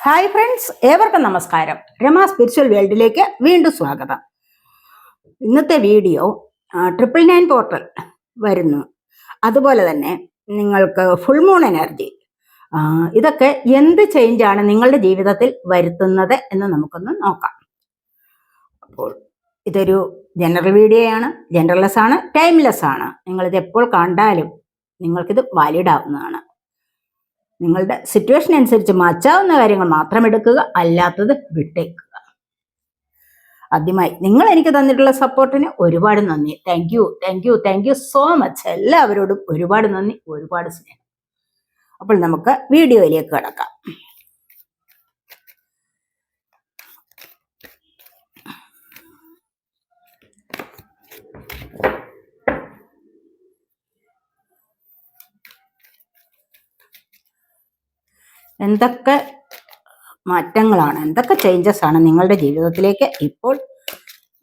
Hi friends, ഏവർക്കും നമസ്കാരം. Rama spiritual വേൾഡിലേക്ക് വീണ്ടും സ്വാഗതം. ഇന്നത്തെ വീഡിയോ 999 പോർട്ടൽ വരുന്നു. അതുപോലെ തന്നെ നിങ്ങൾക്ക് ഫുൾ മൂൺ എനർജി, ഇതൊക്കെ എന്ത് ചേഞ്ചാണ് നിങ്ങളുടെ ജീവിതത്തിൽ വരുത്തുന്നത് എന്ന് നമുക്കൊന്ന് നോക്കാം. അപ്പോൾ ഇതൊരു ജനറൽ വീഡിയോ ആണ്, ജനറൽലെസ് ആണ്, ടൈംലെസ് ആണ്. നിങ്ങളിത് എപ്പോൾ കണ്ടാലും നിങ്ങൾക്കിത് വാലിഡ് ആവുന്നതാണ്. നിങ്ങളുടെ സിറ്റുവേഷൻ അനുസരിച്ച് മാറ്റാവുന്ന കാര്യങ്ങൾ മാത്രം എടുക്കുക, അല്ലാത്തത് വിട്ടേക്കുക. ആദ്യമായി നിങ്ങൾ എനിക്ക് തന്നിട്ടുള്ള സപ്പോർട്ടിന് ഒരുപാട് നന്ദി. Thank you thank you thank you so much. എല്ലാവരോടും ഒരുപാട് നന്ദി, ഒരുപാട് സ്നേഹം. അപ്പോൾ നമുക്ക് വീഡിയോയിലേക്ക് കടക്കാം. എന്തൊക്കെ മാറ്റങ്ങളാണ്, എന്തൊക്കെ ചേഞ്ചസ് ആണ് നിങ്ങളുടെ ജീവിതത്തിലേക്ക് ഇപ്പോൾ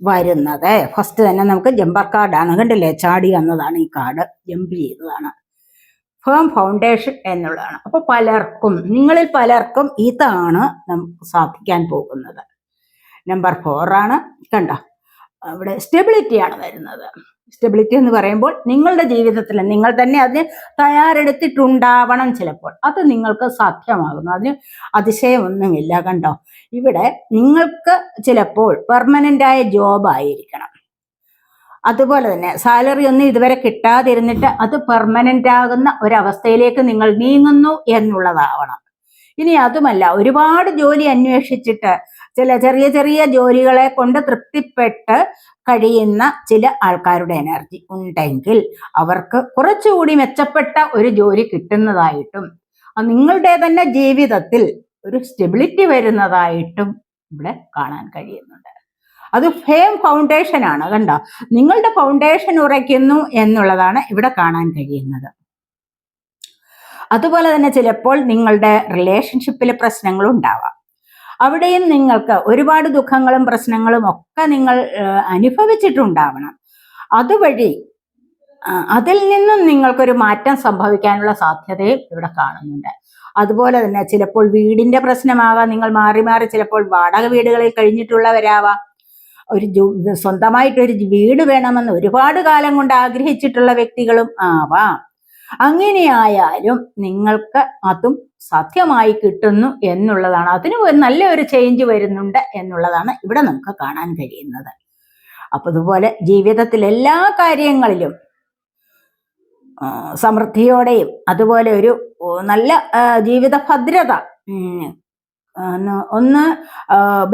വരുന്നത്? ഫസ്റ്റ് തന്നെ നമുക്ക് ജമ്പർ കാർഡാണ്. കണ്ടില്ലേ, ചാടി വന്നതാണ് ഈ കാർഡ്, ജമ്പ് ചെയ്തതാണ്. ഫേം ഫൗണ്ടേഷൻ എന്നുള്ളതാണ്. അപ്പോൾ നിങ്ങളിൽ പലർക്കും ഇതാണ് നമുക്ക് സാധിക്കാൻ പോകുന്നത്. നമ്പർ 4 ആണ്. കണ്ടോ, അവിടെ സ്റ്റെബിലിറ്റിയാണ് വരുന്നത്. സ്റ്റെബിലിറ്റി എന്ന് പറയുമ്പോൾ നിങ്ങളുടെ ജീവിതത്തിൽ നിങ്ങൾ തന്നെ അതിന് തയ്യാറെടുത്തിട്ടുണ്ടാവണം. ചിലപ്പോൾ അത് നിങ്ങൾക്ക് സാധ്യമാകുന്നു, അതിന് അതിശയമൊന്നുമില്ല. കണ്ടോ, ഇവിടെ നിങ്ങൾക്ക് ചിലപ്പോൾ പെർമനൻ്റായ ജോബ് ആയിരിക്കണം. അതുപോലെ തന്നെ സാലറി ഒന്നും ഇതുവരെ കിട്ടാതിരുന്നിട്ട് അത് പെർമനൻ്റ് ആകുന്ന ഒരവസ്ഥയിലേക്ക് നിങ്ങൾ നീങ്ങുന്നു എന്നുള്ളതാവണം. ഇനി അതുമല്ല, ഒരുപാട് ജോലി അന്വേഷിച്ചിട്ട് ചില ചെറിയ ചെറിയ ജോലികളെ കൊണ്ട് തൃപ്തിപ്പെട്ട് കഴിയുന്ന ചില ആൾക്കാരുടെ എനർജി ഉണ്ടെങ്കിൽ അവർക്ക് കുറച്ചുകൂടി മെച്ചപ്പെട്ട ഒരു ജോലി കിട്ടുന്നതായിട്ടും നിങ്ങളുടെ തന്നെ ജീവിതത്തിൽ ഒരു സ്റ്റെബിലിറ്റി വരുന്നതായിട്ടും ഇവിടെ കാണാൻ കഴിയുന്നുണ്ട്. അത് ഫേം ഫൗണ്ടേഷൻ ആണ്. കണ്ടോ, നിങ്ങളുടെ ഫൗണ്ടേഷൻ ഉറയ്ക്കുന്നു എന്നുള്ളതാണ് ഇവിടെ കാണാൻ കഴിയുന്നത്. അതുപോലെ തന്നെ ചിലപ്പോൾ നിങ്ങളുടെ റിലേഷൻഷിപ്പിൽ പ്രശ്നങ്ങൾ ഉണ്ടാവാം. അവിടെയും നിങ്ങൾക്ക് ഒരുപാട് ദുഃഖങ്ങളും പ്രശ്നങ്ങളും ഒക്കെ നിങ്ങൾ അനുഭവിച്ചിട്ടുണ്ടാവണം. അതുവഴി അതിൽ നിന്നും നിങ്ങൾക്കൊരു മാറ്റം സംഭവിക്കാനുള്ള സാധ്യതയും ഇവിടെ കാണുന്നുണ്ട്. അതുപോലെ തന്നെ ചിലപ്പോൾ വീടിന്റെ പ്രശ്നമാകാം. നിങ്ങൾ മാറി മാറി ചിലപ്പോൾ വാടക വീടുകളിൽ കഴിഞ്ഞിട്ടുള്ളവരാവാം. സ്വന്തമായിട്ടൊരു വീട് വേണമെന്ന് ഒരുപാട് കാലം കൊണ്ട് ആഗ്രഹിച്ചിട്ടുള്ള വ്യക്തികളും ആവാം. അങ്ങനെയായാലും നിങ്ങൾക്ക് അതും സാധ്യമായി കിട്ടുന്നു എന്നുള്ളതാണ്. അതിന് നല്ലൊരു ചേഞ്ച് വരുന്നുണ്ട് എന്നുള്ളതാണ് ഇവിടെ നമുക്ക് കാണാൻ കഴിയുന്നത്. അപ്പൊ അതുപോലെ ജീവിതത്തിൽ എല്ലാ കാര്യങ്ങളിലും സമൃദ്ധിയോടെയും അതുപോലെ ഒരു നല്ല ജീവിത ഭദ്രത, ഒന്ന്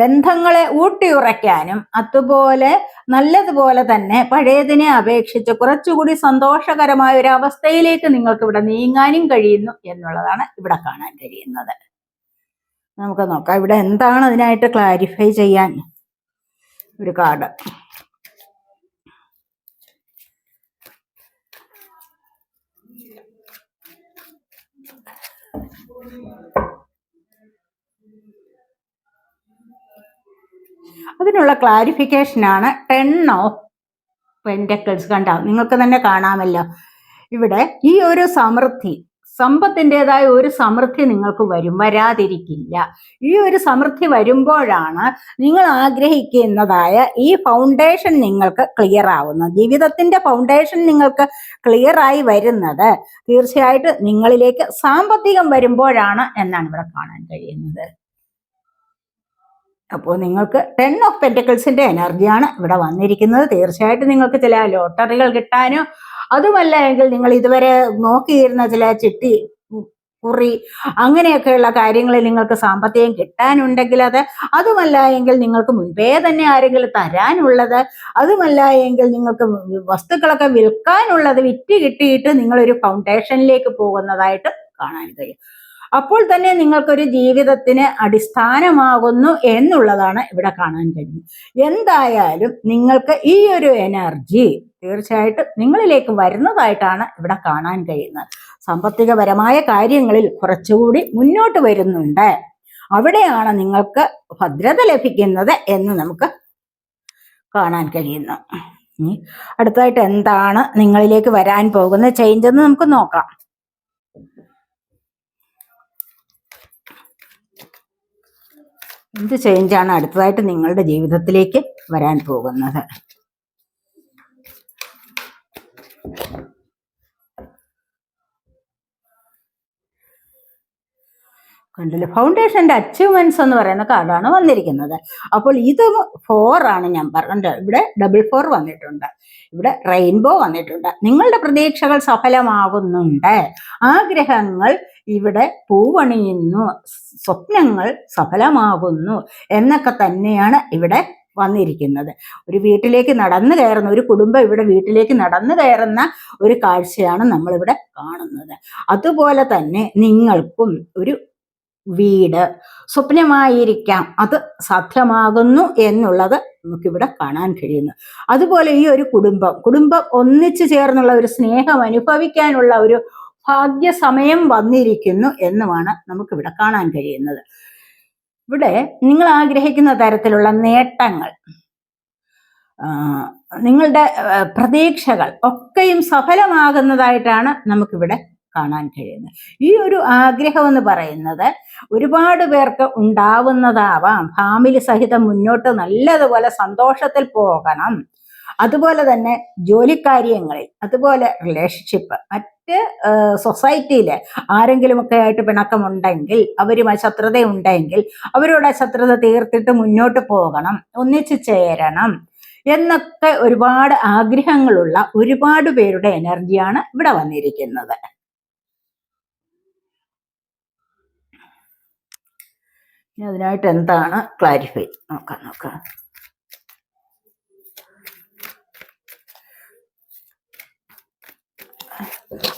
ബന്ധങ്ങളെ ഊട്ടിയുറയ്ക്കാനും അതുപോലെ നല്ലതുപോലെ തന്നെ പഴയതിനെ അപേക്ഷിച്ച് കുറച്ചുകൂടി സന്തോഷകരമായ ഒരു അവസ്ഥയിലേക്ക് നിങ്ങൾക്ക് ഇവിടെ നീങ്ങാനും കഴിയുന്നു എന്നുള്ളതാണ് ഇവിടെ കാണാൻ കഴിയുന്നത്. നമുക്ക് നോക്കാം ഇവിടെ എന്താണ് അതിനായിട്ട് ക്ലാരിഫൈ ചെയ്യാൻ ഒരു കാർഡ്. അതിനുള്ള ക്ലാരിഫിക്കേഷനാണ് 10 ഓഫ് പെന്റക്കിൾസ്. കണ്ടോ, നിങ്ങൾക്ക് തന്നെ കാണാമല്ലോ ഇവിടെ ഈ ഒരു സമൃദ്ധി, സമ്പത്തിൻ്റെതായ ഒരു സമൃദ്ധി നിങ്ങൾക്ക് വരാതിരിക്കില്ല. ഈ ഒരു സമൃദ്ധി വരുമ്പോഴാണ് നിങ്ങൾ ആഗ്രഹിക്കുന്നതായ ഈ ഫൗണ്ടേഷൻ നിങ്ങൾക്ക് ക്ലിയർ ആവുന്നത്. ജീവിതത്തിന്റെ ഫൗണ്ടേഷൻ നിങ്ങൾക്ക് ക്ലിയർ ആയി വരുന്നത് തീർച്ചയായിട്ടും നിങ്ങളിലേക്ക് സാമ്പത്തികം വരുമ്പോഴാണ് എന്നാണ് ഇവിടെ കാണാൻ കഴിയുന്നത്. അപ്പോൾ നിങ്ങൾക്ക് 10 ഓഫ് പെന്റക്കിൾസിന്റെ എനർജിയാണ് ഇവിടെ വന്നിരിക്കുന്നത്. തീർച്ചയായിട്ടും നിങ്ങൾക്ക് ചില ലോട്ടറികൾ കിട്ടാനോ അതുമല്ല എങ്കിൽ നിങ്ങൾ ഇതുവരെ നോക്കിയിരുന്ന ചില ചിട്ടി, കുറി, അങ്ങനെയൊക്കെയുള്ള കാര്യങ്ങളിൽ നിങ്ങൾക്ക് സാമ്പത്തികം കിട്ടാനുണ്ടെങ്കിൽ അതുമല്ല എങ്കിൽ നിങ്ങൾക്ക് മുൻപേ തന്നെ ആരെങ്കിലും തരാനുള്ളത്, അതുമല്ല എങ്കിൽ നിങ്ങൾക്ക് വസ്തുക്കളൊക്കെ വിൽക്കാനുള്ളത് വിറ്റ് കിട്ടിയിട്ട് നിങ്ങളൊരു ഫൗണ്ടേഷനിലേക്ക് പോകുന്നതായിട്ട് കാണാൻ കഴിയും. അപ്പോൾ തന്നെ നിങ്ങൾക്കൊരു ജീവിതത്തിന് അടിസ്ഥാനമാകുന്നു എന്നുള്ളതാണ് ഇവിടെ കാണാൻ കഴിയുന്നത്. എന്തായാലും നിങ്ങൾക്ക് ഈ ഒരു എനർജി തീർച്ചയായിട്ടും നിങ്ങളിലേക്ക് വരുന്നതായിട്ടാണ് ഇവിടെ കാണാൻ കഴിയുന്നത്. സാമ്പത്തികപരമായ കാര്യങ്ങളിൽ കുറച്ചുകൂടി മുന്നോട്ട് വരുന്നുണ്ട്. അവിടെയാണ് നിങ്ങൾക്ക് ഭദ്രത ലഭിക്കുന്നത് എന്ന് നമുക്ക് കാണാൻ കഴിയുന്നു. ഇനി അടുത്തായിട്ട് എന്താണ് നിങ്ങളിലേക്ക് വരാൻ പോകുന്ന ചേഞ്ച് എന്ന് നമുക്ക് നോക്കാം. എന്ത് ചേഞ്ചാണ് അടുത്തതായിട്ട് നിങ്ങളുടെ ജീവിതത്തിലേക്ക് വരാൻ പോകുന്നത്? കണ്ടില്ലേ, ഫൗണ്ടേഷന്റെ അച്ചീവ്മെന്റ്സ് എന്ന് പറയുന്ന കാർഡാണ് വന്നിരിക്കുന്നത്. അപ്പോൾ ഇത് 4 ആണ് നമ്പർ. ഉണ്ട്, ഇവിടെ 44 വന്നിട്ടുണ്ട്, ഇവിടെ റെയിൻബോ വന്നിട്ടുണ്ട്. നിങ്ങളുടെ പ്രതീക്ഷകൾ സഫലമാകുന്നുണ്ട്, ആഗ്രഹങ്ങൾ ഇവിടെ പൂവണിയുന്നു, സ്വപ്നങ്ങൾ സഫലമാകുന്നു എന്നൊക്കെ തന്നെയാണ് ഇവിടെ വന്നിരിക്കുന്നത്. ഒരു വീട്ടിലേക്ക് നടന്നു കയറുന്ന ഒരു കുടുംബം ഇവിടെ വീട്ടിലേക്ക് നടന്നു കയറുന്ന ഒരു കാഴ്ചയാണ് നമ്മളിവിടെ കാണുന്നത്. അതുപോലെ തന്നെ നിങ്ങൾക്കും ഒരു വീട് സ്വപ്നമായിരിക്കാം, അത് സാധ്യമാകുന്നു എന്നുള്ളത് നമുക്കിവിടെ കാണാൻ കഴിയുന്നു. അതുപോലെ ഈ ഒരു കുടുംബം ഒന്നിച്ചു ചേർന്നുള്ള ഒരു സ്നേഹം അനുഭവിക്കാനുള്ള ഒരു ഭാഗ്യസമയം വന്നിരിക്കുന്നു എന്നുമാണ് നമുക്കിവിടെ കാണാൻ കഴിയുന്നത്. ഇവിടെ നിങ്ങൾ ആഗ്രഹിക്കുന്ന തരത്തിലുള്ള നേട്ടങ്ങൾ, നിങ്ങളുടെ പ്രതീക്ഷകൾ ഒക്കെയും സഫലമാകുന്നതായിട്ടാണ് നമുക്കിവിടെ കാണാൻ കഴിയുന്നത്. ഈ ഒരു ആഗ്രഹം എന്ന് പറയുന്നത് ഒരുപാട് പേർക്ക് ഉണ്ടാവുന്നതാവാം. ഫാമിലി സഹിതം മുന്നോട്ട് നല്ലതുപോലെ സന്തോഷത്തിൽ പോകണം. അതുപോലെ തന്നെ ജോലിക്കാര്യങ്ങളിൽ, അതുപോലെ റിലേഷൻഷിപ്പ്, മറ്റ് സൊസൈറ്റിയിൽ ആരെങ്കിലുമൊക്കെ ആയിട്ട് പിണക്കമുണ്ടെങ്കിൽ, അവരുമായി ശത്രുതയുണ്ടെങ്കിൽ അവരോട് ആ ശത്രുത തീർത്തിട്ട് മുന്നോട്ട് പോകണം, ഒന്നിച്ചു ചേരണം എന്നൊക്കെ ഒരുപാട് ആഗ്രഹങ്ങളുള്ള ഒരുപാട് പേരുടെ എനർജിയാണ് ഇവിടെ വന്നിരിക്കുന്നത്. അതിനായിട്ട് എന്താണ് ക്ലാരിഫൈ നോക്കാം.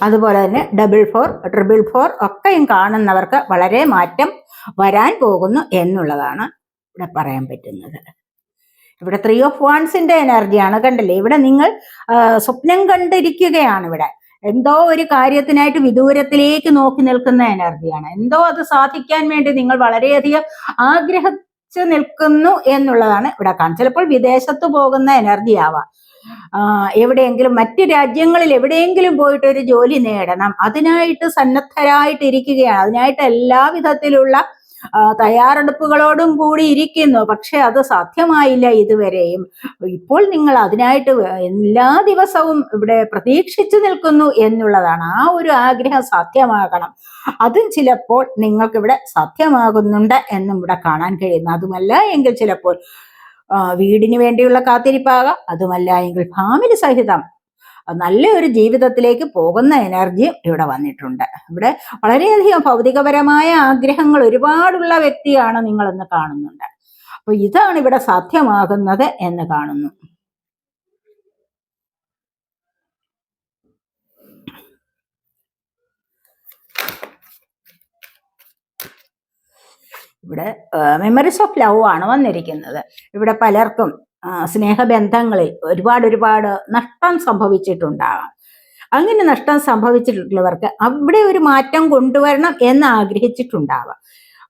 അതുപോലെ തന്നെ 44, 444 ഒക്കെയും കാണുന്നവർക്ക് വളരെ മാറ്റം വരാൻ പോകുന്നു എന്നുള്ളതാണ് ഇവിടെ പറയാൻ പറ്റുന്നത്. ഇവിടെ 3 ഓഫ് വാൻസിന്റെ എനർജിയാണ്. കണ്ടില്ലേ, ഇവിടെ നിങ്ങൾ സ്വപ്നം കണ്ടിരിക്കുകയാണ്. ഇവിടെ എന്തോ ഒരു കാര്യത്തിനായിട്ട് വിദൂരത്തിലേക്ക് നോക്കി നിൽക്കുന്ന എനർജിയാണ്. എന്തോ അത് സാധിക്കാൻ വേണ്ടി നിങ്ങൾ വളരെയധികം ആഗ്രഹിച്ചു നിൽക്കുന്നു എന്നുള്ളതാണ് ഇവിടെ കാണുന്നത്. ചിലപ്പോൾ വിദേശത്ത് പോകുന്ന എനർജി ആവാം, എവിടെയെങ്കിലും മറ്റു രാജ്യങ്ങളിൽ എവിടെയെങ്കിലും പോയിട്ട് ഒരു ജോലി നേടണം, അതിനായിട്ട് സന്നദ്ധരായിട്ടിരിക്കുകയാണ്. അതിനായിട്ട് എല്ലാവിധത്തിലുള്ള തയ്യാറെടുപ്പുകളോടും കൂടി ഇരിക്കുന്നു. പക്ഷെ അത് സാധ്യമായില്ല ഇതുവരെയും. ഇപ്പോൾ നിങ്ങൾ അതിനായിട്ട് എല്ലാ ദിവസവും ഇവിടെ പ്രതീക്ഷിച്ചു നിൽക്കുന്നു എന്നുള്ളതാണ്. ആ ഒരു ആഗ്രഹം സാധ്യമാകണം, അതും ചിലപ്പോൾ നിങ്ങൾക്കിവിടെ സാധ്യമാകുന്നുണ്ട് എന്നും ഇവിടെ കാണാൻ കഴിയുന്നു. അതുമല്ല എങ്കിൽ ചിലപ്പോൾ വീടിന് വേണ്ടിയുള്ള കാത്തിരിപ്പാകാം, അതുമല്ല എങ്കിൽ ഫാമിലി സഹിതം നല്ലൊരു ജീവിതത്തിലേക്ക് പോകുന്ന എനർജിയും ഇവിടെ വന്നിട്ടുണ്ട്. ഇവിടെ വളരെയധികം ഭൗതികപരമായ ആഗ്രഹങ്ങൾ ഒരുപാടുള്ള വ്യക്തിയാണ് നിങ്ങളെന്ന് കാണുന്നുണ്ട്. അപ്പൊ ഇതാണ് ഇവിടെ സാധ്യമാകുന്നത് എന്ന് കാണുന്നു. ഇവിടെ മെമ്മറീസ് ഓഫ് ലവ് ആണ് വന്നിരിക്കുന്നത്. ഇവിടെ പലർക്കും സ്നേഹബന്ധങ്ങളിൽ ഒരുപാട് നഷ്ടം സംഭവിച്ചിട്ടുണ്ടാകാം. അങ്ങനെ നഷ്ടം സംഭവിച്ചിട്ടുള്ളവർക്ക് അവിടെ ഒരു മാറ്റം കൊണ്ടുവരണം എന്ന് ആഗ്രഹിച്ചിട്ടുണ്ടാവാം.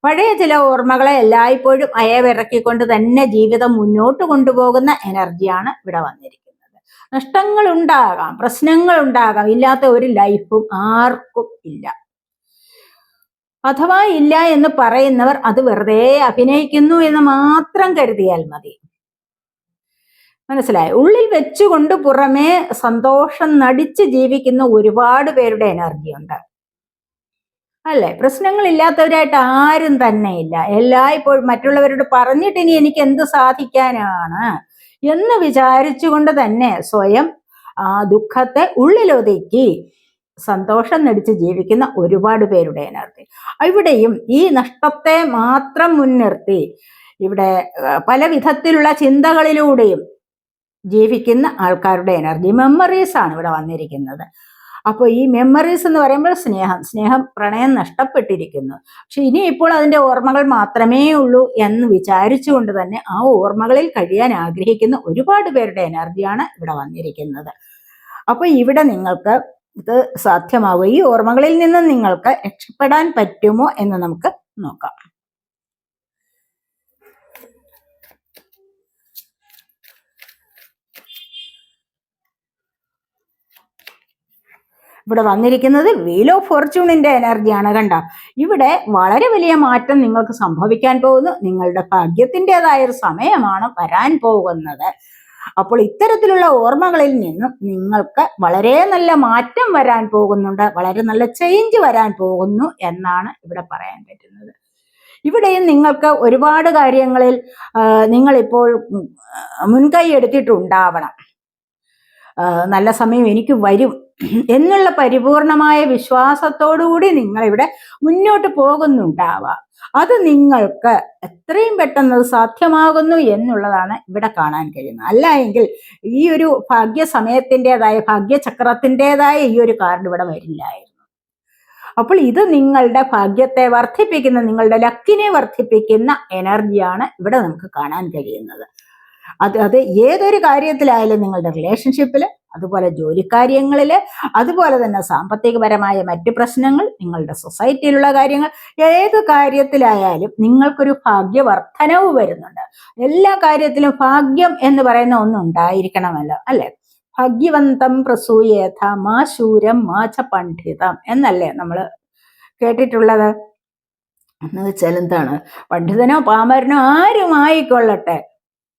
പഴയ ചില ഓർമ്മകളെ എല്ലായ്പ്പോഴും അയവിറക്കിക്കൊണ്ട് തന്നെ ജീവിതം മുന്നോട്ട് കൊണ്ടുപോകുന്ന എനർജിയാണ് ഇവിടെ വന്നിരിക്കുന്നത്. നഷ്ടങ്ങൾ ഉണ്ടാകാം, പ്രശ്നങ്ങൾ ഉണ്ടാകാം, ഇല്ലാത്ത ഒരു ലൈഫും ആർക്കും ഇല്ല. അഥവാ ഇല്ല എന്ന് പറയുന്നവർ അത് വെറുതെ അഭിനയിക്കുന്നു എന്ന് മാത്രം കരുതിയാൽ മതി. മനസ്സിലായി? ഉള്ളിൽ വെച്ചുകൊണ്ട് പുറമേ സന്തോഷം നടിച്ച് ജീവിക്കുന്ന ഒരുപാട് പേരുടെ എനർജി ഉണ്ട്, അല്ലെ? പ്രശ്നങ്ങളില്ലാത്തവരായിട്ട് ആരും തന്നെ ഇല്ല. എല്ലായ്പ്പോഴും മറ്റുള്ളവരോട് പറഞ്ഞിട്ട് ഇനി എനിക്ക് എന്ത് സാധിക്കാനാണ് എന്ന് വിചാരിച്ചുകൊണ്ട് തന്നെ സ്വയം ദുഃഖത്തെ ഉള്ളിലൊതുക്കി സന്തോഷം നടിച്ച് ജീവിക്കുന്ന ഒരുപാട് പേരുടെ എനർജി. ഇവിടെയും ഈ നഷ്ടത്തെ മാത്രം മുൻനിർത്തി ഇവിടെ പല വിധത്തിലുള്ള ചിന്തകളിലൂടെയും ജീവിക്കുന്ന ആൾക്കാരുടെ എനർജി, മെമ്മറീസ് ആണ് ഇവിടെ വന്നിരിക്കുന്നത്. അപ്പോൾ ഈ മെമ്മറീസ് എന്ന് പറയുമ്പോൾ സ്നേഹം പ്രണയം നഷ്ടപ്പെട്ടിരിക്കുന്നു. പക്ഷെ ഇനി ഇപ്പോൾ അതിൻ്റെ ഓർമ്മകൾ മാത്രമേ ഉള്ളൂ എന്ന് വിചാരിച്ചുകൊണ്ട് തന്നെ ആ ഓർമ്മകളിൽ കഴിയാൻ ആഗ്രഹിക്കുന്ന ഒരുപാട് പേരുടെ എനർജിയാണ് ഇവിടെ വന്നിരിക്കുന്നത്. അപ്പോൾ ഇവിടെ നിങ്ങൾക്ക് ഇത് സാധ്യമാകും. ഈ ഓർമ്മകളിൽ നിന്ന് നിങ്ങൾക്ക് രക്ഷപ്പെടാൻ പറ്റുമോ എന്ന് നമുക്ക് നോക്കാം. ഇവിടെ വന്നിരിക്കുന്നത് വീൽ ഓഫ് ഫോർച്യൂണിന്റെ എനർജിയാണ്. കണ്ട, ഇവിടെ വളരെ വലിയ മാറ്റം നിങ്ങൾക്ക് സംഭവിക്കാൻ പോകുന്നു. നിങ്ങളുടെ ഭാഗ്യത്തിൻ്റെതായ ഒരു സമയമാണ് വരാൻ പോകുന്നത്. അപ്പോൾ ഇത്തരത്തിലുള്ള ഓർമ്മകളിൽ നിന്നും നിങ്ങൾക്ക് വളരെ നല്ല മാറ്റം വരാൻ പോകുന്നുണ്ട്, വളരെ നല്ല ചേഞ്ച് വരാൻ പോകുന്നു എന്നാണ് ഇവിടെ പറയാൻ പറ്റുന്നത്. ഇവിടെയും നിങ്ങൾക്ക് ഒരുപാട് കാര്യങ്ങളിൽ നിങ്ങളിപ്പോൾ മുൻകൈ എടുത്തിട്ടുണ്ടാവണം. നല്ല സമയം എനിക്ക് വരും എന്നുള്ള പരിപൂർണമായ വിശ്വാസത്തോടുകൂടി നിങ്ങളിവിടെ മുന്നോട്ട് പോകുന്നുണ്ടാവാം. അത് നിങ്ങൾക്ക് എത്രയും പെട്ടെന്ന് അത് സാധ്യമാകുന്നു എന്നുള്ളതാണ് ഇവിടെ കാണാൻ കഴിയുന്നത്. അല്ല എങ്കിൽ ഈ ഒരു ഭാഗ്യ സമയത്തിൻ്റെതായ ഭാഗ്യചക്രത്തിൻ്റെതായ ഈ ഒരു കാർഡ് ഇവിടെ വരില്ലായിരുന്നു. അപ്പോൾ ഇത് നിങ്ങളുടെ ഭാഗ്യത്തെ വർദ്ധിപ്പിക്കുന്ന, നിങ്ങളുടെ ലക്കിനെ വർദ്ധിപ്പിക്കുന്ന എനർജിയാണ് ഇവിടെ നമുക്ക് കാണാൻ കഴിയുന്നത്. അത് ഏതൊരു കാര്യത്തിലായാലും, നിങ്ങളുടെ റിലേഷൻഷിപ്പിൽ, അതുപോലെ ജോലിക്കാര്യങ്ങളിൽ, അതുപോലെ തന്നെ സാമ്പത്തികപരമായ മറ്റ് പ്രശ്നങ്ങൾ, നിങ്ങളുടെ സൊസൈറ്റിയിലുള്ള കാര്യങ്ങൾ, ഏത് കാര്യത്തിലായാലും നിങ്ങൾക്കൊരു ഭാഗ്യവർദ്ധനവ് വരുന്നുണ്ട്. എല്ലാ കാര്യത്തിലും ഭാഗ്യം എന്ന് പറയുന്ന ഒന്നുണ്ടായിരിക്കണമല്ലോ, അല്ലെ? ഭാഗ്യവന്തം പ്രസൂയേഥ മാ ശൂരം മാ ച പണ്ഡിതം എന്നല്ലേ നമ്മൾ കേട്ടിട്ടുള്ളത്. എന്ന് വെച്ചാൽ എന്താണ്? പണ്ഡിതനോ പാമരനോ ആരുമായിക്കൊള്ളട്ടെ,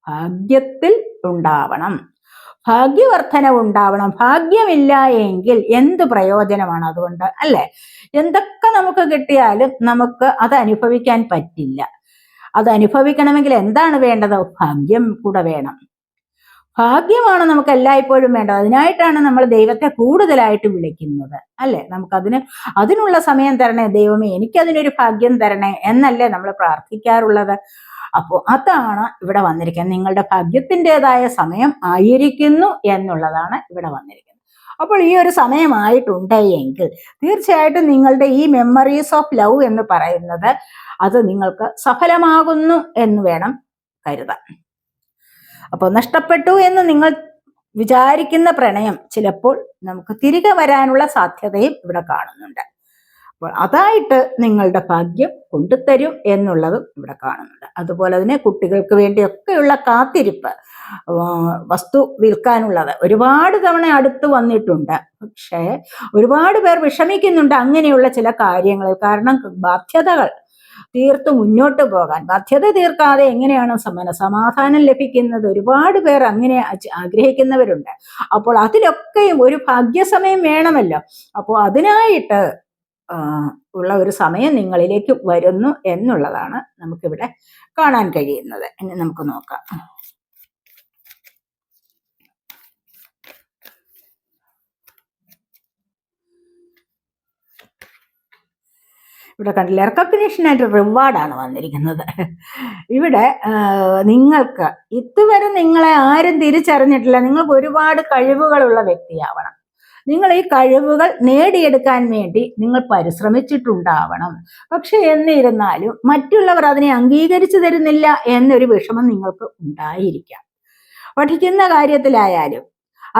ഭാഗ്യത്തിൽ ഉണ്ടാവണം, ഭാഗ്യവർദ്ധനവ് ഉണ്ടാവണം. ഭാഗ്യമില്ല എങ്കിൽ എന്ത് പ്രയോജനമാണ് അതുകൊണ്ട്, അല്ലെ? എന്തൊക്കെ നമുക്ക് കിട്ടിയാലും നമുക്ക് അത് അനുഭവിക്കാൻ പറ്റില്ല. അത് അനുഭവിക്കണമെങ്കിൽ എന്താണ് വേണ്ടത്? ഭാഗ്യം കൂടെ വേണം. ഭാഗ്യമാണ് നമുക്ക് എല്ലായ്പ്പോഴും വേണ്ടത്. അതിനായിട്ടാണ് നമ്മൾ ദൈവത്തെ കൂടുതലായിട്ട് വിളിക്കുന്നത്, അല്ലെ? അതിനുള്ള സമയം തരണേ ദൈവമേ, എനിക്കതിനൊരു ഭാഗ്യം തരണേ എന്നല്ലേ നമ്മൾ പ്രാർത്ഥിക്കാറുള്ളത്. അപ്പോൾ അതാണ് ഇവിടെ വന്നിരിക്കുന്നത്. നിങ്ങളുടെ ഭാഗ്യത്തിൻ്റെതായ സമയം ആയിരിക്കുന്നു എന്നുള്ളതാണ് ഇവിടെ വന്നിരിക്കുന്നത്. അപ്പോൾ ഈ ഒരു സമയമായിട്ടുണ്ട് എങ്കിൽ തീർച്ചയായിട്ടും നിങ്ങളുടെ ഈ മെമ്മറീസ് ഓഫ് ലവ് എന്ന് പറയുന്നത് അത് നിങ്ങൾക്ക് സഫലമാകുന്നു എന്ന് വേണം കരുതാൻ. അപ്പോൾ നഷ്ടപ്പെട്ടു എന്ന് നിങ്ങൾ വിചാരിക്കുന്ന പ്രണയം ചിലപ്പോൾ നമുക്ക് തിരികെ വരാനുള്ള സാധ്യതയും ഇവിടെ കാണുന്നുണ്ട്. അപ്പോൾ അതായിട്ട് നിങ്ങളുടെ ഭാഗ്യം കൊണ്ടുതരും എന്നുള്ളതും ഇവിടെ കാണുന്നുണ്ട്. അതുപോലെ തന്നെ കുട്ടികൾക്ക് വേണ്ടിയൊക്കെയുള്ള കാത്തിരിപ്പ്, വസ്തു വിൽക്കാനുള്ളത് ഒരുപാട് തവണ അടുത്ത് വന്നിട്ടുണ്ട്. പക്ഷേ ഒരുപാട് പേർ വിഷമിക്കുന്നുണ്ട് അങ്ങനെയുള്ള ചില കാര്യങ്ങളിൽ. കാരണം ബാധ്യതകൾ തീർത്ത് മുന്നോട്ട് പോകാൻ, ബാധ്യത തീർക്കാതെ എങ്ങനെയാണ് മനസമാധാനം ലഭിക്കുന്നത്? ഒരുപാട് പേർ അങ്ങനെ ആഗ്രഹിക്കുന്നവരുണ്ട്. അപ്പോൾ അതിലൊക്കെയും ഒരു ഭാഗ്യസമയം വേണമല്ലോ. അപ്പോൾ അതിനായിട്ട് ഉള്ള ഒരു സമയം നിങ്ങളിലേക്ക് വരുന്നു എന്നുള്ളതാണ് നമുക്കിവിടെ കാണാൻ കഴിയുന്നത്. ഇനി നമുക്ക് നോക്കാം. ഇവിടെ കണ്ടില്ല, റെക്കഗ്നിഷൻ ആൻഡ് റിവാർഡാണ് വന്നിരിക്കുന്നത്. ഇവിടെ നിങ്ങൾക്ക് ഇതുവരെ നിങ്ങളെ ആരും തിരിച്ചറിഞ്ഞിട്ടില്ല. നിങ്ങൾക്ക് ഒരുപാട് കഴിവുകളുള്ള വ്യക്തിയാവണം. നിങ്ങൾ ഈ കഴിവുകൾ നേടിയെടുക്കാൻ വേണ്ടി നിങ്ങൾ പരിശ്രമിച്ചിട്ടുണ്ടാവണം. പക്ഷെ എന്നിരുന്നാലും മറ്റുള്ളവർ അതിനെ അംഗീകരിച്ചു തരുന്നില്ല എന്നൊരു വിഷമം നിങ്ങൾക്ക് ഉണ്ടായിരിക്കാം. പഠിക്കുന്ന കാര്യത്തിലായാലും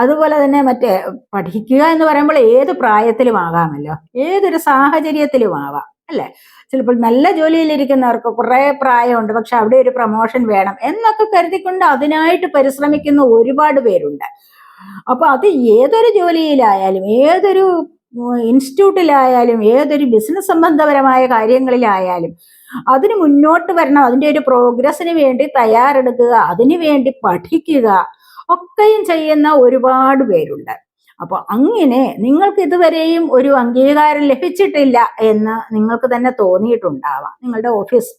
അതുപോലെ തന്നെ പഠിക്കുക എന്ന് പറയുമ്പോൾ ഏത് പ്രായത്തിലും ആകാമല്ലോ, ഏതൊരു സാഹചര്യത്തിലും ആവാം, അല്ലെ? ചിലപ്പോൾ നല്ല ജോലിയിലിരിക്കുന്നവർക്ക് കുറെ പ്രായമുണ്ട്, പക്ഷെ അവിടെ ഒരു പ്രൊമോഷൻ വേണം എന്നൊക്കെ കരുതിക്കൊണ്ട് അതിനായിട്ട് പരിശ്രമിക്കുന്ന ഒരുപാട് പേരുണ്ട്. അപ്പൊ അത് ഏതൊരു ജോലിയിലായാലും, ഏതൊരു ഇൻസ്റ്റിറ്റ്യൂട്ടിലായാലും, ഏതൊരു ബിസിനസ് സംബന്ധപരമായ കാര്യങ്ങളിലായാലും അതിന് മുന്നോട്ട് വരണം. അതിൻ്റെ ഒരു പ്രോഗ്രസിന് വേണ്ടി തയ്യാറെടുക്കുക, അതിനു വേണ്ടി പഠിക്കുക ഒക്കെയും ചെയ്യുന്ന ഒരുപാട് പേരുണ്ട്. അപ്പോൾ അങ്ങനെ നിങ്ങൾക്ക് ഇതുവരെയും ഒരു അംഗീകാരം ലഭിച്ചിട്ടില്ല എന്ന് നിങ്ങൾക്ക് തന്നെ തോന്നിയിട്ടുണ്ടാവാം. നിങ്ങളുടെ ഓഫീസ്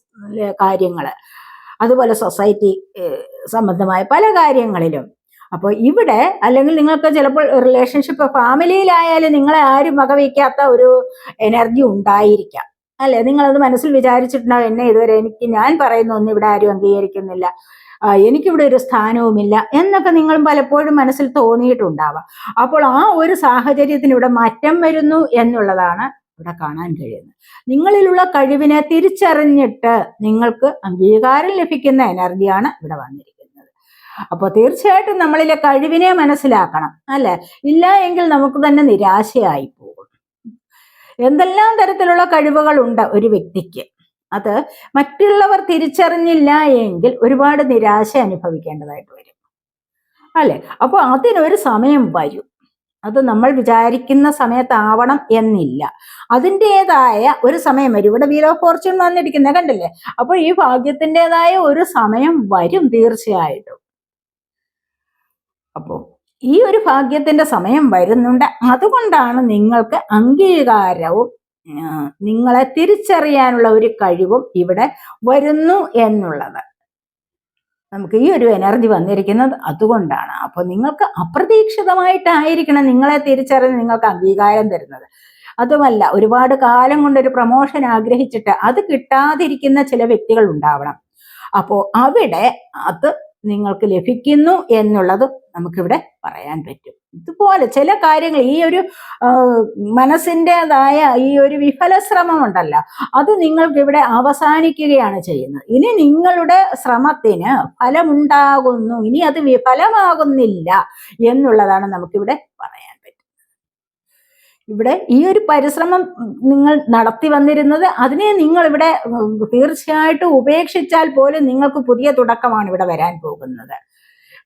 കാര്യങ്ങൾ, അതുപോലെ സൊസൈറ്റി സംബന്ധമായ പല കാര്യങ്ങളിലും. അപ്പോൾ ഇവിടെ അല്ലെങ്കിൽ നിങ്ങൾക്ക് ചിലപ്പോൾ റിലേഷൻഷിപ്പ്, ഫാമിലിയിലായാലും നിങ്ങളെ ആരും വകവയ്ക്കാത്ത ഒരു എനർജി ഉണ്ടായിരിക്കാം, അല്ലെ? നിങ്ങളത് മനസ്സിൽ വിചാരിച്ചിട്ടുണ്ടാവും, എന്നെ ഇതുവരെ ഞാൻ പറയുന്ന ഒന്നും ഇവിടെ ആരും അംഗീകരിക്കുന്നില്ല, എനിക്കിവിടെ ഒരു സ്ഥാനവുമില്ല എന്നൊക്കെ നിങ്ങളും പലപ്പോഴും മനസ്സിൽ തോന്നിയിട്ടുണ്ടാവാം. അപ്പോൾ ആ ഒരു സാഹചര്യത്തിന് ഇവിടെ മാറ്റം വരുന്നു എന്നുള്ളതാണ് ഇവിടെ കാണാൻ കഴിയുന്നത്. നിങ്ങളിലുള്ള കഴിവിനെ തിരിച്ചറിഞ്ഞിട്ട് നിങ്ങൾക്ക് അംഗീകാരം ലഭിക്കുന്ന എനർജിയാണ് ഇവിടെ വന്നിരിക്കുന്നത്. അപ്പോൾ തീർച്ചയായിട്ടും നമ്മളിലെ കഴിവിനെ മനസ്സിലാക്കണം, അല്ലെ? ഇല്ല എങ്കിൽ നമുക്ക് തന്നെ നിരാശയായി പോകും. എന്തെല്ലാം തരത്തിലുള്ള കഴിവുകളുണ്ട് ഒരു വ്യക്തിക്ക്, അത് മറ്റുള്ളവർ തിരിച്ചറിഞ്ഞില്ല എങ്കിൽ ഒരുപാട് നിരാശ അനുഭവിക്കേണ്ടതായിട്ട് വരും, അല്ലെ? അപ്പോൾ അതിനൊരു സമയം വരും. അത് നമ്മൾ വിചാരിക്കുന്ന സമയത്താവണം എന്നില്ല. അതിൻ്റെതായ ഒരു സമയം വരും. ഇവിടെ വീൽ ഓഫ് ഫോർച്യൂൺ വന്നിരിക്കുന്നത് കണ്ടില്ലേ? അപ്പോൾ ഈ ഭാഗ്യത്തിൻ്റെതായ ഒരു സമയം വരും തീർച്ചയായിട്ടും. അപ്പോൾ ഈ ഒരു ഭാഗ്യത്തിന്റെ സമയം വരുന്നുണ്ട്. അതുകൊണ്ടാണ് നിങ്ങൾക്ക് അംഗീകാരവും നിങ്ങളെ തിരിച്ചറിയാനുള്ള ഒരു കഴിവും ഇവിടെ വരുന്നു എന്നുള്ളത്. നമുക്ക് ഈ ഒരു എനർജി വന്നിരിക്കുന്നത് അതുകൊണ്ടാണ്. അപ്പോൾ നിങ്ങൾക്ക് അപ്രതീക്ഷിതമായിട്ടായിരിക്കണം നിങ്ങളെ തിരിച്ചറിഞ്ഞ് നിങ്ങൾക്ക് അംഗീകാരം തരുന്നത്. അതുമല്ല, ഒരുപാട് കാലം കൊണ്ട് ഒരു പ്രൊമോഷൻ ആഗ്രഹിച്ചിട്ട് അത് കിട്ടാതിരിക്കുന്ന ചില വ്യക്തികൾ ഉണ്ടാവണം. അപ്പോൾ അവിടെ അത് നിങ്ങൾക്ക് ലഭിക്കുന്നു എന്നുള്ളത് നമുക്കിവിടെ പറയാൻ പറ്റും. ഇതുപോലെ ചില കാര്യങ്ങൾ, ഈ ഒരു മനസ്സിൻ്റെതായ ഈ ഒരു വിഫല ശ്രമം ഉണ്ടല്ലോ, അത് നിങ്ങൾക്ക് ഇവിടെ അവസാനിക്കുകയാണ് ചെയ്യുന്നത്. ഇനി നിങ്ങളുടെ ശ്രമത്തിന് ഫലമുണ്ടാകുന്നു, ഇനി അത് വിഫലമാകുന്നില്ല എന്നുള്ളതാണ് നമുക്കിവിടെ പറയാൻ പറ്റും. ഇവിടെ ഈ ഒരു പരിശ്രമം നിങ്ങൾ നടത്തി വന്നിരുന്നത്, അതിനെ നിങ്ങൾ ഇവിടെ തീർച്ചയായിട്ടും ഉപേക്ഷിച്ചാൽ പോലും നിങ്ങൾക്ക് പുതിയ തുടക്കമാണ് ഇവിടെ വരാൻ പോകുന്നത്.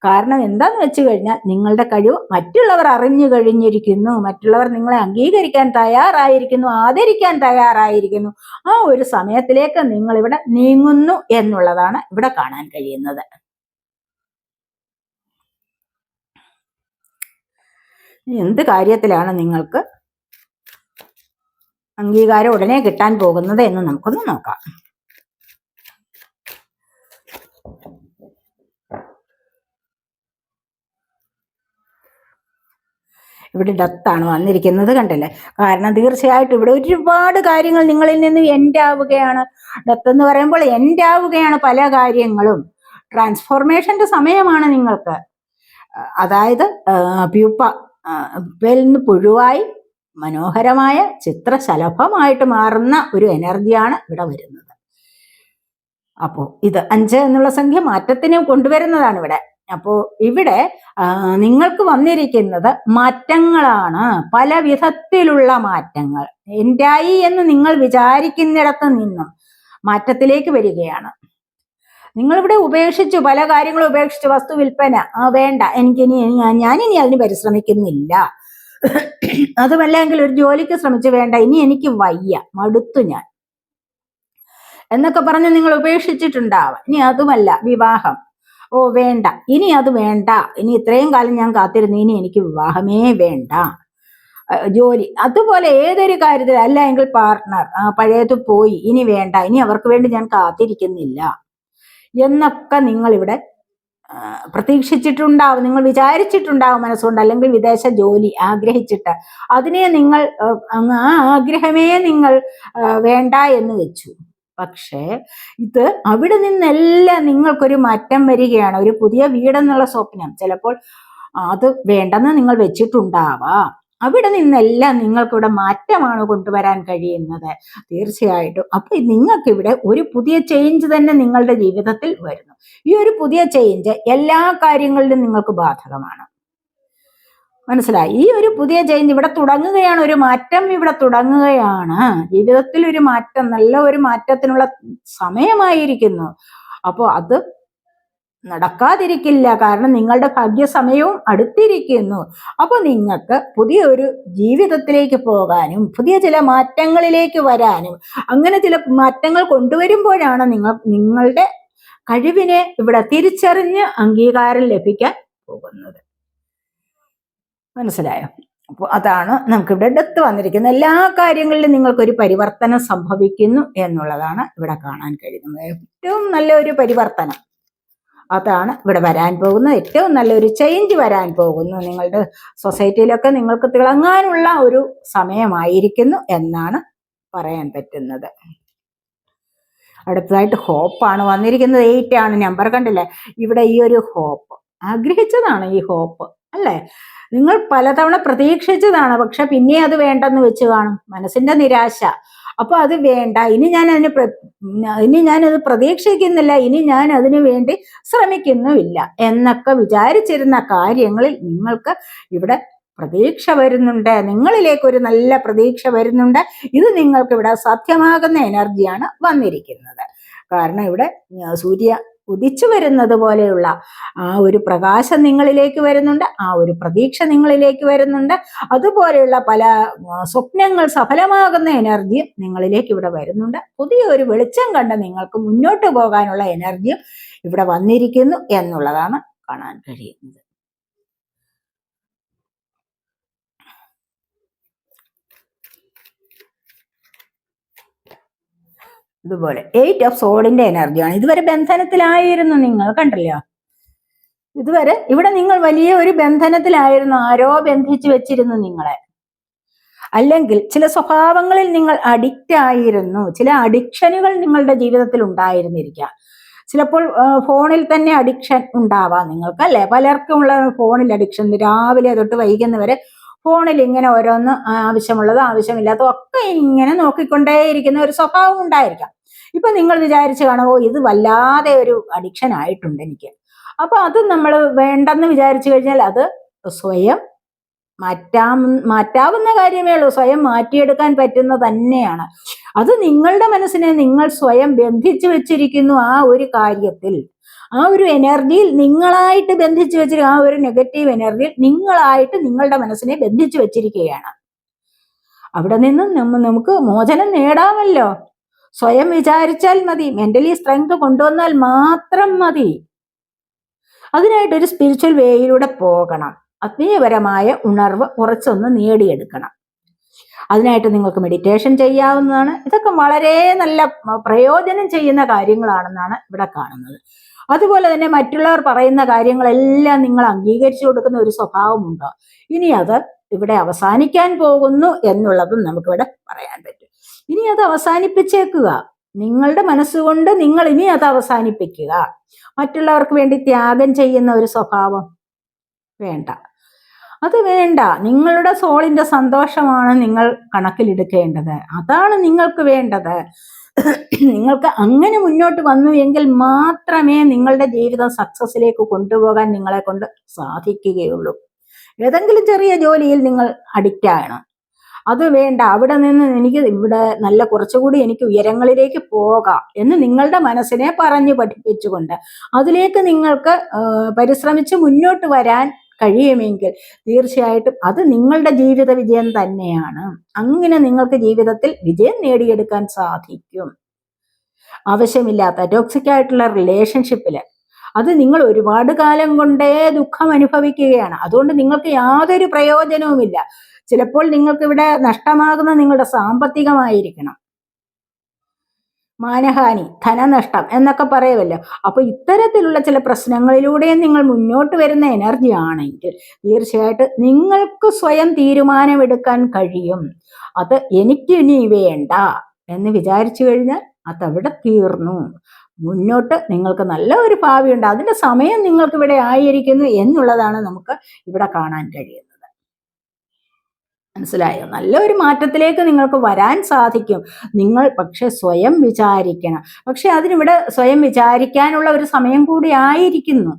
കാരണം എന്താന്ന് വെച്ച് കഴിഞ്ഞാൽ നിങ്ങളുടെ കഴിവ് മറ്റുള്ളവർ അറിഞ്ഞു കഴിഞ്ഞിരിക്കുന്നു, മറ്റുള്ളവർ നിങ്ങളെ അംഗീകരിക്കാൻ തയ്യാറായിരിക്കുന്നു, ആദരിക്കാൻ തയ്യാറായിരിക്കുന്നു. ആ ഒരു സമയത്തിലേക്ക് നിങ്ങൾ ഇവിടെ നീങ്ങുന്നു എന്നുള്ളതാണ് ഇവിടെ കാണാൻ കഴിയുന്നത്. എന്ത് കാര്യത്തിലാണ് നിങ്ങൾക്ക് അംഗീകാരം ഉടനെ കിട്ടാൻ പോകുന്നത് എന്ന് നമുക്കൊന്ന് നോക്കാം. ഇവിടെ ഡെത്താണ് വന്നിരിക്കുന്നത് കണ്ടില്ലേ? കാരണം തീർച്ചയായിട്ടും ഇവിടെ ഒരുപാട് കാര്യങ്ങൾ നിങ്ങളിൽ നിന്ന് എൻഡ് ആവുകയാണ്. ഡെത്ത് എന്ന് പറയുമ്പോൾ എൻഡ് ആവുകയാണ് പല കാര്യങ്ങളും. ട്രാൻസ്ഫോർമേഷന്റെ സമയമാണ് നിങ്ങൾക്ക്. അതായത് പ്യൂപ്പയിൽ നിന്ന് പുഴുവായി മനോഹരമായ ചിത്രശലഭമായിട്ട് മാറുന്ന ഒരു എനർജിയാണ് ഇവിടെ വരുന്നത്. അപ്പോൾ ഇത് 5 എന്നുള്ള സംഖ്യ മാറ്റത്തിനെ കൊണ്ടുവരുന്നതാണ് ഇവിടെ. അപ്പോൾ ഇവിടെ നിങ്ങൾക്ക് വന്നിരിക്കുന്നത് മാറ്റങ്ങളാണ്, പല വിധത്തിലുള്ള മാറ്റങ്ങൾ. എന്തായി എന്ന് നിങ്ങൾ വിചാരിക്കുന്നിടത്ത് നിന്നും മാറ്റത്തിലേക്ക് വരികയാണ്. നിങ്ങളിവിടെ ഉപേക്ഷിച്ചു, പല കാര്യങ്ങളും ഉപേക്ഷിച്ചു. വസ്തു വിൽപ്പന വേണ്ട, ഞാനിനി അതിന് പരിശ്രമിക്കുന്നില്ല. അതുമല്ലെങ്കിൽ ഒരു ജോലിക്ക് ശ്രമിച്ചു, വേണ്ട ഇനി എനിക്ക് വയ്യ, മടുത്തു ഞാൻ എന്നൊക്കെ പറഞ്ഞ് നിങ്ങൾ ഉപേക്ഷിച്ചിട്ടുണ്ടാവാം. ഇനി അതുമല്ല, വിവാഹം വേണ്ട, ഇനി അത് വേണ്ട, ഇനി ഇത്രയും കാലം ഞാൻ കാത്തിരുന്നു, ഇനി എനിക്ക് വിവാഹമേ വേണ്ട. ജോലി, അതുപോലെ ഏതൊരു കാര്യത്തിൽ, അല്ല എങ്കിൽ പാർട്ട്ണർ, പഴയത് പോയി, ഇനി വേണ്ട, ഇനി അവർക്ക് വേണ്ടി ഞാൻ കാത്തിരിക്കുന്നില്ല എന്നൊക്കെ നിങ്ങളിവിടെ പ്രതീക്ഷിച്ചിട്ടുണ്ടാവും, നിങ്ങൾ വിചാരിച്ചിട്ടുണ്ടാവും മനസ്സുകൊണ്ട്. അല്ലെങ്കിൽ വിദേശ ജോലി ആഗ്രഹിച്ചിട്ട് അതിനെ നിങ്ങൾ ആ ആഗ്രഹമേ നിങ്ങൾ വേണ്ട എന്ന് വെച്ചു. പക്ഷേ ഇത് അവിടെ നിന്നെല്ലാം നിങ്ങൾക്കൊരു മാറ്റം വരികയാണ്. ഒരു പുതിയ വീടെന്നുള്ള സ്വപ്നം ചിലപ്പോൾ അത് വേണ്ടെന്ന് നിങ്ങൾ വെച്ചിട്ടുണ്ടാവാം. അവിടെ നിന്നെല്ലാം നിങ്ങൾക്കിവിടെ മാറ്റമാണ് കൊണ്ടുവരാൻ കഴിയുന്നത് തീർച്ചയായിട്ടും. അപ്പൊ നിങ്ങൾക്കിവിടെ ഒരു പുതിയ ചേഞ്ച് തന്നെ നിങ്ങളുടെ ജീവിതത്തിൽ വരുന്നു. ഈ ഒരു പുതിയ ചേഞ്ച് എല്ലാ കാര്യങ്ങളിലും നിങ്ങൾക്ക് ബാധകമാണ്. മനസ്സിലായി? ഈ ഒരു പുതിയ ചേഞ്ച് ഇവിടെ തുടങ്ങുകയാണ്, ഒരു മാറ്റം ഇവിടെ തുടങ്ങുകയാണ്. ജീവിതത്തിൽ ഒരു മാറ്റം, നല്ല ഒരു മാറ്റത്തിനുള്ള സമയമായിരിക്കുന്നു. അപ്പോൾ അത് നടക്കാതിരിക്കില്ല, കാരണം നിങ്ങളുടെ ഭാഗ്യസമയവും അടുത്തിരിക്കുന്നു. അപ്പോൾ നിങ്ങൾക്ക് പുതിയൊരു ജീവിതത്തിലേക്ക് പോകാനും പുതിയ ചില മാറ്റങ്ങളിലേക്ക് വരാനും, അങ്ങനെ ചില മാറ്റങ്ങൾ കൊണ്ടുവരുമ്പോഴാണ് നിങ്ങളുടെ കഴിവിനെ ഇവിടെ തിരിച്ചറിഞ്ഞ് അംഗീകാരം ലഭിക്കാൻ പോകുന്നത്. മനസ്സിലായോ? അപ്പോൾ അതാണ് നമുക്കിവിടെ ഡെത്ത് വന്നിരിക്കുന്നത്. എല്ലാ കാര്യങ്ങളിലും നിങ്ങൾക്കൊരു പരിവർത്തനം സംഭവിക്കുന്നു എന്നുള്ളതാണ് ഇവിടെ കാണാൻ കഴിയുന്നത്. ഏറ്റവും നല്ലൊരു പരിവർത്തനം അതാണ് ഇവിടെ വരാൻ പോകുന്നത്. ഏറ്റവും നല്ലൊരു ചേഞ്ച് വരാൻ പോകുന്നു. നിങ്ങളുടെ സൊസൈറ്റിയിലൊക്കെ നിങ്ങൾക്ക് തിളങ്ങാനുള്ള ഒരു സമയമായിരിക്കുന്നു എന്നാണ് പറയാൻ പറ്റുന്നത്. അടുത്തതായിട്ട് ഹോപ്പാണ് വന്നിരിക്കുന്നത്. 8 ആണ് നമ്പർ, കണ്ടില്ലേ? ഇവിടെ ഈ ഒരു ഹോപ്പ് ആഗ്രഹിച്ചതാണ്, ഈ ഹോപ്പ് അല്ലേ? നിങ്ങൾ പലതവണ പ്രതീക്ഷിച്ചതാണ്, പക്ഷെ പിന്നെ അത് വേണ്ടെന്ന് വെച്ച് കാണും, മനസ്സിന്റെ നിരാശ. അപ്പൊ അത് വേണ്ട, ഇനി ഞാനത് പ്രതീക്ഷിക്കുന്നില്ല, ഇനി ഞാൻ അതിനു വേണ്ടി ശ്രമിക്കുന്നുമില്ല എന്നൊക്കെ വിചാരിച്ചിരുന്ന കാര്യങ്ങളിൽ നിങ്ങൾക്ക് ഇവിടെ പ്രതീക്ഷ വരുന്നുണ്ട്. നിങ്ങളിലേക്ക് ഒരു നല്ല പ്രതീക്ഷ വരുന്നുണ്ട്. ഇത് നിങ്ങൾക്ക് ഇവിടെ സാധ്യമാകുന്ന എനർജിയാണ് വന്നിരിക്കുന്നത്. കാരണം ഇവിടെ സൂര്യ ഉദിച്ചു വരുന്നത് പോലെയുള്ള ആ ഒരു പ്രകാശം നിങ്ങളിലേക്ക് വരുന്നുണ്ട്, ആ ഒരു പ്രതീക്ഷ നിങ്ങളിലേക്ക് വരുന്നുണ്ട്. അതുപോലെയുള്ള പല സ്വപ്നങ്ങൾ സഫലമാകുന്ന എനർജിയും നിങ്ങളിലേക്ക് ഇവിടെ വരുന്നുണ്ട്. പുതിയൊരു വെളിച്ചം കണ്ട് നിങ്ങൾക്ക് മുന്നോട്ട് പോകാനുള്ള എനർജിയും ഇവിടെ വന്നിരിക്കുന്നു എന്നുള്ളതാണ് കാണാൻ കഴിയുന്നത്. ഇതുപോലെ 8 ഓഫ് സോഡിന്റെ എനർജിയാണ്. ഇതുവരെ ബന്ധനത്തിലായിരുന്നു നിങ്ങൾ, കണ്ടില്ല? ഇതുവരെ ഇവിടെ നിങ്ങൾ വലിയ ഒരു ബന്ധനത്തിലായിരുന്നു, ആരോ ബന്ധിച്ചു വെച്ചിരുന്നു നിങ്ങളെ. അല്ലെങ്കിൽ ചില സ്വഭാവങ്ങളിൽ നിങ്ങൾ അഡിക്റ്റ് ആയിരുന്നു, ചില അഡിക്ഷനുകൾ നിങ്ങളുടെ ജീവിതത്തിൽ ഉണ്ടായിരുന്നിരിക്കാം. ചിലപ്പോൾ ഫോണിൽ തന്നെ അഡിക്ഷൻ ഉണ്ടാവാം നിങ്ങൾക്ക്, അല്ലെ? പലർക്കും ഉള്ള ഫോണിൽ അഡിക്ഷൻ. രാവിലെ തൊട്ട് വൈകുന്നവരെ ഫോണിൽ ഇങ്ങനെ ഓരോന്ന് ആവശ്യമുള്ളതും ആവശ്യമില്ലാത്തതും ഒക്കെ ഇങ്ങനെ നോക്കിക്കൊണ്ടേയിരിക്കുന്ന ഒരു സ്വഭാവം ഉണ്ടായിരിക്കാം. ഇപ്പൊ നിങ്ങൾ വിചാരിച്ചു കാണുമോ, ഇത് വല്ലാതെ ഒരു അഡിക്ഷൻ ആയിട്ടുണ്ട് എനിക്ക്. അപ്പൊ അത് നമ്മൾ വേണ്ടെന്ന് വിചാരിച്ചു കഴിഞ്ഞാൽ അത് സ്വയം മാറ്റാവുന്ന കാര്യമേ ഉള്ളൂ, സ്വയം മാറ്റിയെടുക്കാൻ പറ്റുന്ന തന്നെയാണ്. അത് നിങ്ങളുടെ മനസ്സിനെ നിങ്ങൾ സ്വയം ബന്ധിച്ചു വെച്ചിരിക്കുന്നു. ആ ഒരു കാര്യത്തിൽ, ആ ഒരു എനർജിയിൽ നിങ്ങളായിട്ട് ബന്ധിച്ചു വെച്ചിരിക്കുക, ആ ഒരു നെഗറ്റീവ് എനർജിയിൽ നിങ്ങളായിട്ട് നിങ്ങളുടെ മനസ്സിനെ ബന്ധിച്ചു വെച്ചിരിക്കുകയാണ്. അവിടെ നിന്നും നമുക്ക് മോചനം നേടാമല്ലോ. സ്വയം വിചാരിച്ചാൽ മതി, മെന്റലി സ്ട്രെങ്ത് കൊണ്ടുവന്നാൽ മാത്രം മതി. അതിനായിട്ട് ഒരു സ്പിരിച്വൽ വേയിലൂടെ പോകണം, ആത്മീയപരമായ ഉണർവ് കുറച്ചൊന്ന് നേടിയെടുക്കണം. അതിനായിട്ട് നിങ്ങൾക്ക് മെഡിറ്റേഷൻ ചെയ്യാവുന്നതാണ്. ഇതൊക്കെ വളരെ നല്ല പ്രയോജനം ചെയ്യുന്ന കാര്യങ്ങളാണെന്നാണ് ഇവിടെ കാണുന്നത്. അതുപോലെ തന്നെ മറ്റുള്ളവർ പറയുന്ന കാര്യങ്ങളെല്ലാം നിങ്ങൾ അംഗീകരിച്ചു കൊടുക്കുന്ന ഒരു സ്വഭാവമുണ്ടോ? ഇനി അത് ഇവിടെ അവസാനിക്കാൻ പോകുന്നു എന്നുള്ളതും നമുക്കിവിടെ പറയാൻ പറ്റും. ഇനി അത് അവസാനിപ്പിച്ചേക്കുക. നിങ്ങളുടെ മനസ്സുകൊണ്ട് നിങ്ങൾ ഇനി അത് അവസാനിപ്പിക്കുക. മറ്റുള്ളവർക്ക് വേണ്ടി ത്യാഗം ചെയ്യുന്ന ഒരു സ്വഭാവം വേണ്ട, അത് വേണ്ട. നിങ്ങളുടെ സോളിന്റെ സന്തോഷമാണ് നിങ്ങൾ കണക്കിലെടുക്കേണ്ടത്, അതാണ് നിങ്ങൾക്ക് വേണ്ടത്. നിങ്ങൾക്ക് അങ്ങനെ മുന്നോട്ട് വന്നു എങ്കിൽ മാത്രമേ നിങ്ങളുടെ ജീവിതം സക്സസിലേക്ക് കൊണ്ടുപോകാൻ നിങ്ങളെ കൊണ്ട് സാധിക്കുകയുള്ളൂ. ഏതെങ്കിലും ചെറിയ ജോലിയിൽ നിങ്ങൾ അഡിക്റ്റ് ആണ്, അത് വേണ്ട. അവിടെ നിന്ന് എനിക്ക് ഇവിടെ നല്ല കുറച്ചുകൂടി എനിക്ക് ഉയരങ്ങളിലേക്ക് പോകാം എന്ന് നിങ്ങളുടെ മനസ്സിനെ പറഞ്ഞു പഠിപ്പിച്ചുകൊണ്ട് അതിലേക്ക് നിങ്ങൾക്ക് പരിശ്രമിച്ച് മുന്നോട്ട് വരാൻ കഴിയുമെങ്കിൽ തീർച്ചയായിട്ടും അത് നിങ്ങളുടെ ജീവിത വിജയം തന്നെയാണ്. അങ്ങനെ നിങ്ങൾക്ക് ജീവിതത്തിൽ വിജയം നേടിയെടുക്കാൻ സാധിക്കും. ആവശ്യമില്ലാത്ത ടോക്സിക് ആയിട്ടുള്ള റിലേഷൻഷിപ്പില് അത് നിങ്ങൾ ഒരുപാട് കാലം കൊണ്ടേ ദുഃഖം അനുഭവിക്കുകയാണ്. അതുകൊണ്ട് നിങ്ങൾക്ക് യാതൊരു പ്രയോജനവുമില്ല. ചിലപ്പോൾ നിങ്ങൾക്ക് ഇവിടെ നഷ്ടമാകുന്ന നിങ്ങളുടെ സാമ്പത്തികമായിരിക്കണം, മാനഹാനി, ധനനഷ്ടം എന്നൊക്കെ പറയുമല്ലോ. അപ്പൊ ഇത്തരത്തിലുള്ള ചില പ്രശ്നങ്ങളിലൂടെ നിങ്ങൾ മുന്നോട്ട് വരുന്ന എനർജി ആണെങ്കിൽ തീർച്ചയായിട്ടും നിങ്ങൾക്ക് സ്വയം തീരുമാനമെടുക്കാൻ കഴിയും. അത് എനിക്ക് ഇനി വേണ്ട എന്ന് വിചാരിച്ചു കഴിഞ്ഞാൽ അതവിടെ തീർന്നു. മുന്നോട്ട് നിങ്ങൾക്ക് നല്ല ഒരു ഭാവിയുണ്ട്, അതിന്റെ സമയം നിങ്ങൾക്ക് ഇവിടെ ആയിരിക്കുന്നു എന്നുള്ളതാണ് നമുക്ക് ഇവിടെ കാണാൻ കഴിയുന്നത്. മനസ്സിലായോ? നല്ലൊരു മാറ്റത്തിലേക്ക് നിങ്ങൾക്ക് വരാൻ സാധിക്കും. നിങ്ങൾ പക്ഷെ സ്വയം വിചാരിക്കണം. പക്ഷെ അതിനിവിടെ സ്വയം വിചാരിക്കാനുള്ള ഒരു സമയം കൂടി ആയിരിക്കുന്നു.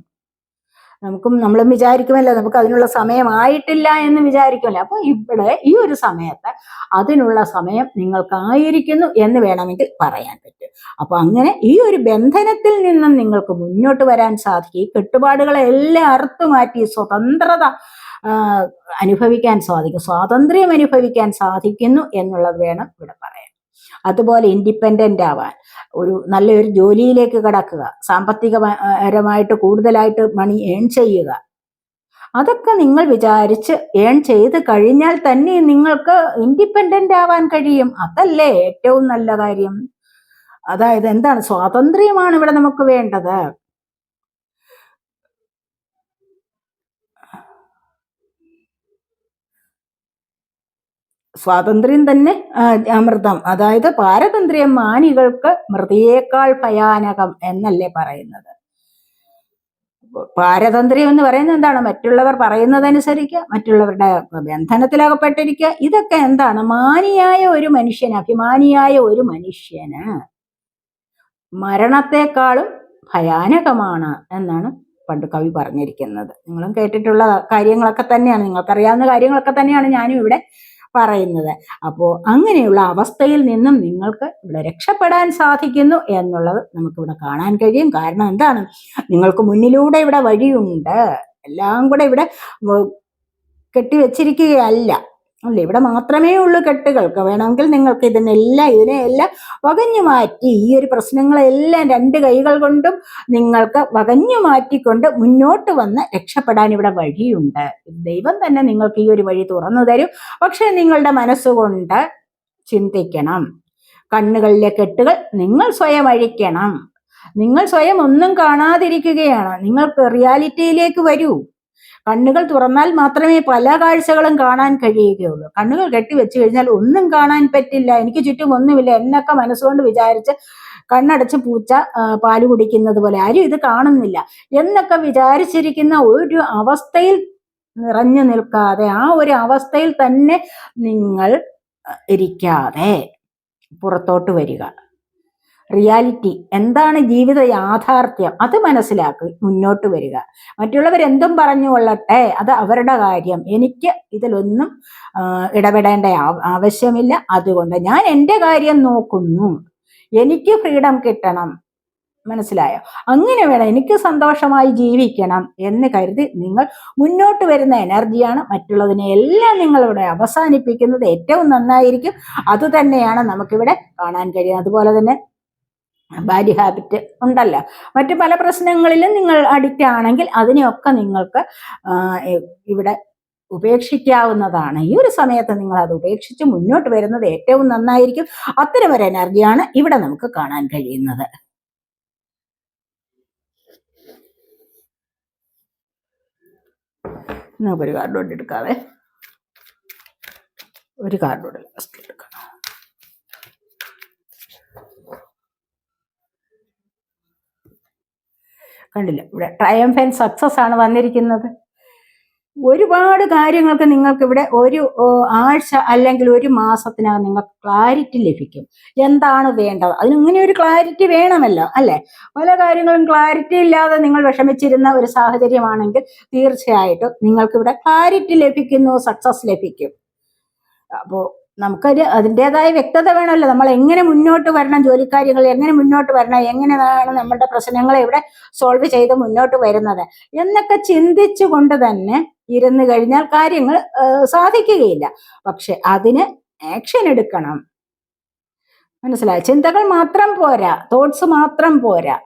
നമ്മളും വിചാരിക്കുമല്ലോ, നമുക്ക് അതിനുള്ള സമയമായിട്ടില്ല എന്ന് വിചാരിക്കുമല്ലോ. അപ്പൊ ഇവിടെ ഈ ഒരു സമയത്ത് അതിനുള്ള സമയം നിങ്ങൾക്കായിരിക്കുന്നു എന്ന് വേണമെങ്കിൽ പറയാൻ പറ്റും. അപ്പൊ അങ്ങനെ ഈ ഒരു ബന്ധനത്തിൽ നിന്നും നിങ്ങൾക്ക് മുന്നോട്ട് വരാൻ സാധിക്കും. ഈ കെട്ടുപാടുകളെല്ലാം അറുത്തു മാറ്റി സ്വതന്ത്രത അനുഭവിക്കാൻ സാധിക്കും, സ്വാതന്ത്ര്യം അനുഭവിക്കാൻ സാധിക്കുന്നു എന്നുള്ളത് വേണം ഇവിടെ പറയാൻ. അതുപോലെ ഇൻഡിപെൻഡന്റ് ആവാൻ, ഒരു നല്ലൊരു ജോലിയിലേക്ക് കടക്കുക, സാമ്പത്തികപരമായിട്ട് കൂടുതലായിട്ട് മണി ഏൺ ചെയ്യുക, അതൊക്കെ നിങ്ങൾ വിചാരിച്ച് ഏൺ ചെയ്ത് കഴിഞ്ഞാൽ തന്നെ നിങ്ങൾക്ക് ഇൻഡിപെൻഡന്റ് ആവാൻ കഴിയും. അതല്ലേ ഏറ്റവും നല്ല കാര്യം. അതായത് എന്താണ്? സ്വാതന്ത്ര്യമാണ് ഇവിടെ നമുക്ക് വേണ്ടത്. സ്വാതന്ത്ര്യം തന്നെ അമൃതം. അതായത് പാരതന്ത്ര്യം മാനികൾക്ക് മൃതിയേക്കാൾ ഭയാനകം എന്നല്ലേ പറയുന്നത്. പാരതന്ത്ര്യം എന്ന് പറയുന്നത് എന്താണ്? മറ്റുള്ളവർ പറയുന്നതനുസരിക്കുക, മറ്റുള്ളവരുടെ ബന്ധനത്തിലകപ്പെട്ടിരിക്കുക. ഇതൊക്കെ എന്താണ്? മാനിയായ ഒരു മനുഷ്യന്, അഭിമാനിയായ ഒരു മനുഷ്യന് മരണത്തെക്കാളും ഭയാനകമാണ് എന്നാണ് പണ്ട് കവി പറഞ്ഞിരിക്കുന്നത്. നിങ്ങളും കേട്ടിട്ടുള്ള കാര്യങ്ങളൊക്കെ തന്നെയാണ്, നിങ്ങൾക്കറിയാവുന്ന കാര്യങ്ങളൊക്കെ തന്നെയാണ് ഞാനും ഇവിടെ പറയുന്നത്. അപ്പോൾ അങ്ങനെയുള്ള അവസ്ഥയിൽ നിന്നും നിങ്ങൾക്ക് ഇവിടെ രക്ഷപ്പെടാൻ സാധിക്കുന്നു എന്നുള്ളത് നമുക്കിവിടെ കാണാൻ കഴിയും. കാരണം എന്താണ്, നിങ്ങൾക്ക് മുന്നിലൂടെ ഇവിടെ വഴിയുണ്ട്. എല്ലാം കൂടെ ഇവിടെ കെട്ടിവെച്ചിരിക്കുകയല്ല അല്ലേ, ഇവിടെ മാത്രമേ ഉള്ളൂ കെട്ടുകൾക്ക്. വേണമെങ്കിൽ നിങ്ങൾക്ക് ഇതിനെയെല്ലാം വകഞ്ഞു മാറ്റി, ഈ ഒരു പ്രശ്നങ്ങളെല്ലാം രണ്ട് കൈകൾ കൊണ്ടും നിങ്ങൾക്ക് വകഞ്ഞു മാറ്റിക്കൊണ്ട് മുന്നോട്ട് വന്ന് രക്ഷപ്പെടാൻ ഇവിടെ വഴിയുണ്ട്. ദൈവം തന്നെ നിങ്ങൾക്ക് ഈ ഒരു വഴി തുറന്നു തരും. പക്ഷെ നിങ്ങളുടെ മനസ്സുകൊണ്ട് ചിന്തിക്കണം. കണ്ണുകളിലെ കെട്ടുകൾ നിങ്ങൾ സ്വയം അഴിക്കണം. നിങ്ങൾ സ്വയം ഒന്നും കാണാതിരിക്കുകയാണ്. നിങ്ങൾക്ക് റിയാലിറ്റിയിലേക്ക് വരൂ. കണ്ണുകൾ തുറന്നാൽ മാത്രമേ പല കാഴ്ചകളും കാണാൻ കഴിയുകയുള്ളൂ. കണ്ണുകൾ കെട്ടിവെച്ചു കഴിഞ്ഞാൽ ഒന്നും കാണാൻ പറ്റില്ല. എനിക്ക് ചുറ്റും ഒന്നുമില്ല എന്നൊക്കെ മനസ്സുകൊണ്ട് വിചാരിച്ച് കണ്ണടച്ച് പൂച്ച പാല് കുടിക്കുന്നത് പോലെ, ആരും ഇത് കാണുന്നില്ല എന്നൊക്കെ വിചാരിച്ചിരിക്കുന്ന ഒരു അവസ്ഥയിൽ നിറഞ്ഞു നിൽക്കാതെ, ആ ഒരു അവസ്ഥയിൽ തന്നെ നിങ്ങൾ ഇരിക്കാതെ പുറത്തോട്ട് വരിക. റിയാലിറ്റി എന്താണ്, ജീവിത യാഥാർത്ഥ്യം അത് മനസ്സിലാക്കി മുന്നോട്ട് വരിക. മറ്റുള്ളവരെന്തും പറഞ്ഞു കൊള്ളട്ടെ, അത് അവരുടെ കാര്യം. എനിക്ക് ഇതിലൊന്നും ഇടപെടേണ്ട ആവശ്യമില്ല. അതുകൊണ്ട് ഞാൻ എൻ്റെ കാര്യം നോക്കുന്നു. എനിക്ക് ഫ്രീഡം കിട്ടണം, മനസ്സിലായോ? അങ്ങനെ വേണം, എനിക്ക് സന്തോഷമായി ജീവിക്കണം എന്ന് കരുതി നിങ്ങൾ മുന്നോട്ട് വരുന്ന എനർജിയാണ് മറ്റുള്ളതിനെ എല്ലാം നിങ്ങളിവിടെ അവസാനിപ്പിക്കുന്നത്. ഏറ്റവും നന്നായിരിക്കും. അതുതന്നെയാണ് നമുക്കിവിടെ കാണാൻ കഴിയുന്നത്. അതുപോലെ തന്നെ ബാഡ് ഹാബിറ്റ് ഉണ്ടല്ലോ, മറ്റു പല പ്രശ്നങ്ങളിലും നിങ്ങൾ അഡിക്റ്റ് ആണെങ്കിൽ അതിനെയൊക്കെ നിങ്ങൾക്ക് ഇവിടെ ഉപേക്ഷിക്കാവുന്നതാണ്. ഈ ഒരു സമയത്ത് നിങ്ങൾ അത് ഉപേക്ഷിച്ച് മുന്നോട്ട് വരുന്നത് ഏറ്റവും നന്നായിരിക്കും. അത്തരമൊരു എനർജിയാണ് ഇവിടെ നമുക്ക് കാണാൻ കഴിയുന്നത്. നമുക്കൊരു കാർഡോട് എടുക്കാവേ, ഒരു കാർഡോട് ലാസ്റ്റ് എടുക്കാം. കണ്ടില്ല, ഇവിടെ ട്രയംഫന്റ് സക്സസ് ആണ് വന്നിരിക്കുന്നത്. ഒരുപാട് കാര്യങ്ങൾക്ക് നിങ്ങൾക്ക് ഇവിടെ ഒരു ആഴ്ച അല്ലെങ്കിൽ ഒരു മാസത്തിനകം നിങ്ങൾക്ക് ക്ലാരിറ്റി ലഭിക്കും. എന്താണ് വേണ്ടത്, അതിനിങ്ങനെ ഒരു ക്ലാരിറ്റി വേണമല്ലോ അല്ലെ. പല കാര്യങ്ങളും ക്ലാരിറ്റി ഇല്ലാതെ നിങ്ങൾ വിഷമിച്ചിരുന്ന ഒരു സാഹചര്യമാണെങ്കിൽ തീർച്ചയായിട്ടും നിങ്ങൾക്കിവിടെ ക്ലാരിറ്റി ലഭിക്കുന്നു, സക്സസ് ലഭിക്കും. അപ്പോൾ നമുക്കൊരു അതിൻ്റെതായ വ്യക്തത വേണമല്ലോ. നമ്മൾ എങ്ങനെ മുന്നോട്ട് വരണം, ജോലിക്കാര്യങ്ങൾ എങ്ങനെ മുന്നോട്ട് വരണം, എങ്ങനെയാണ് നമ്മളുടെ പ്രശ്നങ്ങളെ ഇവിടെ സോൾവ് ചെയ്ത് മുന്നോട്ട് വരുന്നത് എന്നൊക്കെ ചിന്തിച്ചു കൊണ്ട് തന്നെ ഇരുന്ന് കഴിഞ്ഞാൽ കാര്യങ്ങൾ സാധിക്കുകയില്ല. പക്ഷെ അതിന് ആക്ഷൻ എടുക്കണം, മനസ്സിലായി. ചിന്തകൾ മാത്രം പോരാ, തോട്ട്സ് മാത്രം പോരാ,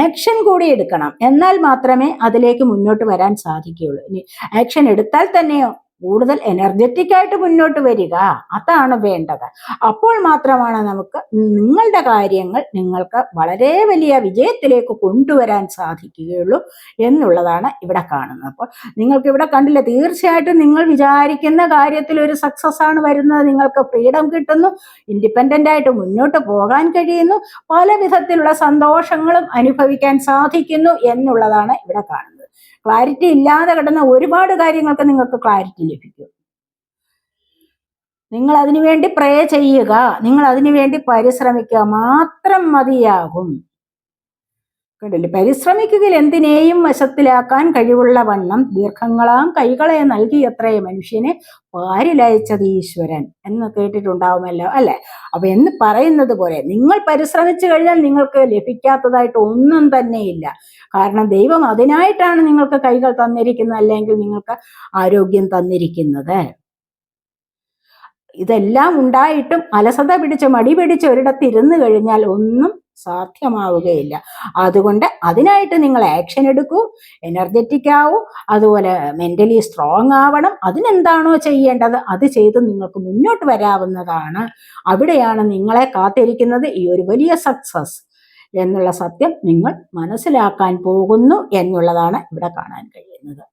ആക്ഷൻ കൂടി എടുക്കണം. എന്നാൽ മാത്രമേ അതിലേക്ക് മുന്നോട്ട് വരാൻ സാധിക്കുകയുള്ളൂ. ഇനി ആക്ഷൻ എടുത്താൽ തന്നെയോ കൂടുതൽ എനർജറ്റിക് ആയിട്ട് മുന്നോട്ട് വരിക, അതാണ് വേണ്ടത്. അപ്പോൾ മാത്രമാണ് നമുക്ക് നിങ്ങളുടെ കാര്യങ്ങൾ നിങ്ങൾക്ക് വളരെ വലിയ വിജയത്തിലേക്ക് കൊണ്ടുവരാൻ സാധിക്കുകയുള്ളൂ എന്നുള്ളതാണ് ഇവിടെ കാണുന്നത്. അപ്പോൾ നിങ്ങൾക്ക് ഇവിടെ കണ്ടില്ല, തീർച്ചയായിട്ടും നിങ്ങൾ വിചാരിക്കുന്ന കാര്യത്തിൽ ഒരു സക്സസ് ആണ് വരുന്നത്. നിങ്ങൾക്ക് ഫ്രീഡം കിട്ടുന്നു, ഇൻഡിപെൻഡന്റ് ആയിട്ട് മുന്നോട്ട് പോകാൻ കഴിയുന്നു, പല വിധത്തിലുള്ള സന്തോഷങ്ങളും അനുഭവിക്കാൻ സാധിക്കുന്നു എന്നുള്ളതാണ് ഇവിടെ കാണുന്നത്. ക്ലാരിറ്റി ഇല്ലാതെ കിടന്ന ഒരുപാട് കാര്യങ്ങൾക്ക് നിങ്ങൾക്ക് ക്ലാരിറ്റി ലഭിക്കും. നിങ്ങൾ അതിനുവേണ്ടി പ്രേ ചെയ്യുക, നിങ്ങൾ അതിനുവേണ്ടി പരിശ്രമിക്കുക, മാത്രം മതിയാകും. കണ്ടില്ലേ, പരിശ്രമിക്കുകയിൽ എന്തിനേയും വശത്തിലാക്കാൻ കഴിവുള്ള വണ്ണം ദീർഘങ്ങളാം കൈകളെ നൽകിയത്രേ മനുഷ്യനെ പാരിലയച്ചത് ഈശ്വരൻ എന്ന് കേട്ടിട്ടുണ്ടാവുമല്ലോ അല്ലെ. അപ്പൊ എന്ന് പറയുന്നത് പോലെ നിങ്ങൾ പരിശ്രമിച്ചു കഴിഞ്ഞാൽ നിങ്ങൾക്ക് ലഭിക്കാത്തതായിട്ട് ഒന്നും തന്നെയില്ല. കാരണം ദൈവം അതിനായിട്ടാണ് നിങ്ങൾക്ക് കൈകൾ തന്നിരിക്കുന്നത്, അല്ലെങ്കിൽ നിങ്ങൾക്ക് ആരോഗ്യം തന്നിരിക്കുന്നത്. ഇതെല്ലാം ഉണ്ടായിട്ടും അലസത പിടിച്ച് മടി പിടിച്ച് ഒരിടത്ത് ഇരുന്ന് കഴിഞ്ഞാൽ ഒന്നും സാധ്യമാവുകയില്ല. അതുകൊണ്ട് അതിനായിട്ട് നിങ്ങൾ ആക്ഷൻ എടുക്കൂ, എനർജറ്റിക് ആവൂ, അതുപോലെ മെന്റലി സ്ട്രോങ് ആവണം. അതിനെന്താണോ ചെയ്യേണ്ടത് അത് ചെയ്ത് നിങ്ങൾക്ക് മുന്നോട്ട് വരാവുന്നതാണ്. അവിടെയാണ് നിങ്ങളെ കാത്തിരിക്കുന്നത് ഈ ഒരു വലിയ സക്സസ് എന്നുള്ള സത്യം നിങ്ങൾ മനസ്സിലാക്കാൻ പോകുന്നു എന്നുള്ളതാണ് ഇവിടെ കാണാൻ കഴിയുന്നത്.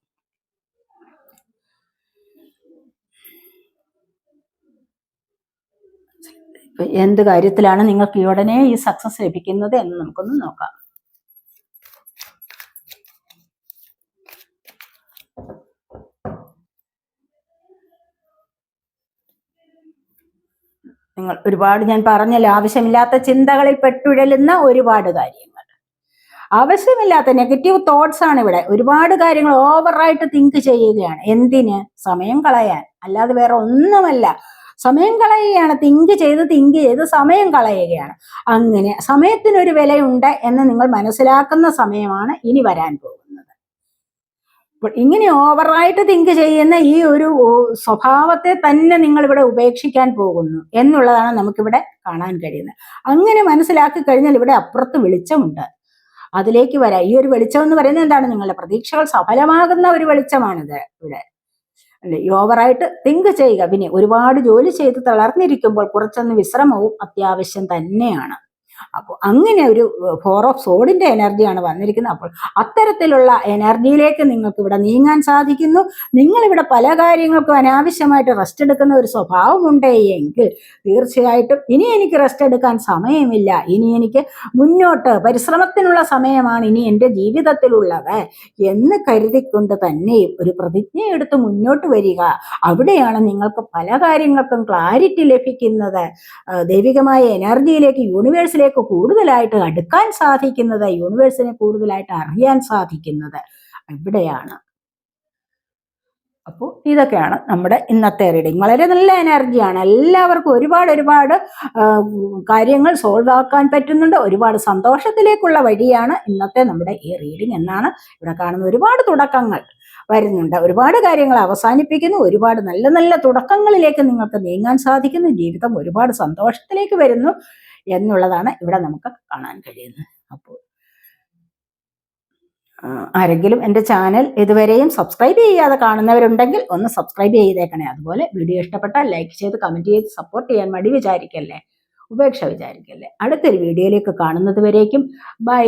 എന്ത് കാര്യത്തിലാണ് നിങ്ങൾക്ക് ഉടനെ ഈ സക്സസ് ലഭിക്കുന്നത് എന്ന് നമുക്കൊന്ന് നോക്കാം. നിങ്ങൾ ഒരുപാട്, ഞാൻ പറഞ്ഞല്ലോ, ആവശ്യമില്ലാത്ത ചിന്തകളിൽ പെട്ടുഴലുന്ന ഒരുപാട് കാര്യങ്ങൾ. ആവശ്യമില്ലാത്ത നെഗറ്റീവ് തോട്ട്സ് ആണ് ഇവിടെ. ഒരുപാട് കാര്യങ്ങൾ ഓവറായിട്ട് തിങ്ക് ചെയ്യുകയാണ്. എന്തിന്? സമയം കളയാൻ, അല്ലാതെ വേറെ ഒന്നുമല്ല. സമയം കളയുകയാണ്. തിങ്ക് ചെയ്ത് സമയം കളയുകയാണ്. അങ്ങനെ സമയത്തിനൊരു വിലയുണ്ട് എന്ന് നിങ്ങൾ മനസ്സിലാക്കുന്ന സമയമാണ് ഇനി വരാൻ പോകുന്നത്. അപ്പോൾ ഇങ്ങനെ ഓവറായിട്ട് തിങ്ക് ചെയ്യുന്ന ഈ ഒരു സ്വഭാവത്തെ തന്നെ നിങ്ങൾ ഇവിടെ ഉപേക്ഷിക്കാൻ പോകുന്നു എന്നുള്ളതാണ് നമുക്കിവിടെ കാണാൻ കഴിയുന്നത്. അങ്ങനെ മനസ്സിലാക്കി കഴിഞ്ഞാൽ ഇവിടെ അപ്പുറത്ത് വെളിച്ചമുണ്ട്, അതിലേക്ക് വരാം. ഈ ഒരു വെളിച്ചം എന്ന് പറയുന്നത് എന്താണ്? നിങ്ങളുടെ പ്രതീക്ഷകൾ സഫലമാകുന്ന ഒരു വെളിച്ചമാണിത് ഇവിടെ. അല്ലെ, ഓവറായിട്ട് തിങ്ക് ചെയ്യുക. പിന്നെ ഒരുപാട് ജോലി ചെയ്ത് തളർന്നിരിക്കുമ്പോൾ കുറച്ചൊന്ന് വിശ്രമവും അത്യാവശ്യം തന്നെയാണ്. അപ്പോൾ അങ്ങനെ ഒരു 4 ഓഫ് സോഡിന്റെ എനർജിയാണ് വന്നിരിക്കുന്നത്. അപ്പോൾ അത്തരത്തിലുള്ള എനർജിയിലേക്ക് നിങ്ങൾക്ക് ഇവിടെ നീങ്ങാൻ സാധിക്കുന്നു. നിങ്ങൾ ഇവിടെ പല കാര്യങ്ങൾക്കും അനാവശ്യമായിട്ട് റെസ്റ്റ് എടുക്കുന്ന ഒരു സ്വഭാവമുണ്ട് എങ്കിൽ തീർച്ചയായിട്ടും ഇനി എനിക്ക് റെസ്റ്റ് എടുക്കാൻ സമയമില്ല, ഇനി എനിക്ക് മുന്നോട്ട് പരിശ്രമത്തിനുള്ള സമയമാണ് ഇനി എൻ്റെ ജീവിതത്തിലുള്ളത് എന്ന് കരുതിക്കൊണ്ട് തന്നെയും ഒരു പ്രതിജ്ഞ എടുത്ത് മുന്നോട്ട് വരിക. അവിടെയാണ് നിങ്ങൾക്ക് പല കാര്യങ്ങൾക്കും ക്ലാരിറ്റി ലഭിക്കുന്നത്. ദൈവികമായ എനർജിയിലേക്ക്, യൂണിവേഴ്സിലേക്ക് കൂടുതലായിട്ട് അടുക്കാൻ സാധിക്കുന്നത്, യൂണിവേഴ്സിനെ കൂടുതലായിട്ട് അറിയാൻ സാധിക്കുന്നത് ഇവിടെയാണ്. അപ്പോൾ ഇതൊക്കെയാണ് നമ്മുടെ ഇന്നത്തെ റീഡിങ്. വളരെ നല്ല എനർജിയാണ്. എല്ലാവർക്കും ഒരുപാട് കാര്യങ്ങൾ സോൾവ് ആക്കാൻ പറ്റുന്നുണ്ട്. ഒരുപാട് സന്തോഷത്തിലേക്കുള്ള വഴിയാണ് ഇന്നത്തെ നമ്മുടെ ഈ റീഡിങ് എന്നാണ് ഇവിടെ കാണുന്ന. ഒരുപാട് തുടക്കങ്ങൾ വരുന്നുണ്ട്, ഒരുപാട് കാര്യങ്ങൾ അവസാനിപ്പിക്കുന്നു, ഒരുപാട് നല്ല നല്ല തുടക്കങ്ങളിലേക്ക് നിങ്ങൾക്ക് നീങ്ങാൻ സാധിക്കുന്നു, ജീവിതം ഒരുപാട് സന്തോഷത്തിലേക്ക് വരുന്നു എന്നുള്ളതാണ് ഇവിടെ നമുക്ക് കാണാൻ കഴിയുന്നത്. അപ്പോൾ ആരെങ്കിലും എൻ്റെ ചാനൽ ഇതുവരെയും സബ്സ്ക്രൈബ് ചെയ്യാതെ കാണുന്നവരുണ്ടെങ്കിൽ ഒന്ന് സബ്സ്ക്രൈബ് ചെയ്തേക്കണേ. അതുപോലെ വീഡിയോ ഇഷ്ടപ്പെട്ടാൽ ലൈക്ക് ചെയ്ത് കമൻറ്റ് ചെയ്ത് സപ്പോർട്ട് ചെയ്യാൻ മടി വിചാരിക്കല്ലേ, ഉപേക്ഷ വിചാരിക്കല്ലേ. അടുത്തൊരു വീഡിയോയിലേക്ക് കാണുന്നത് വരേക്കും ബൈ.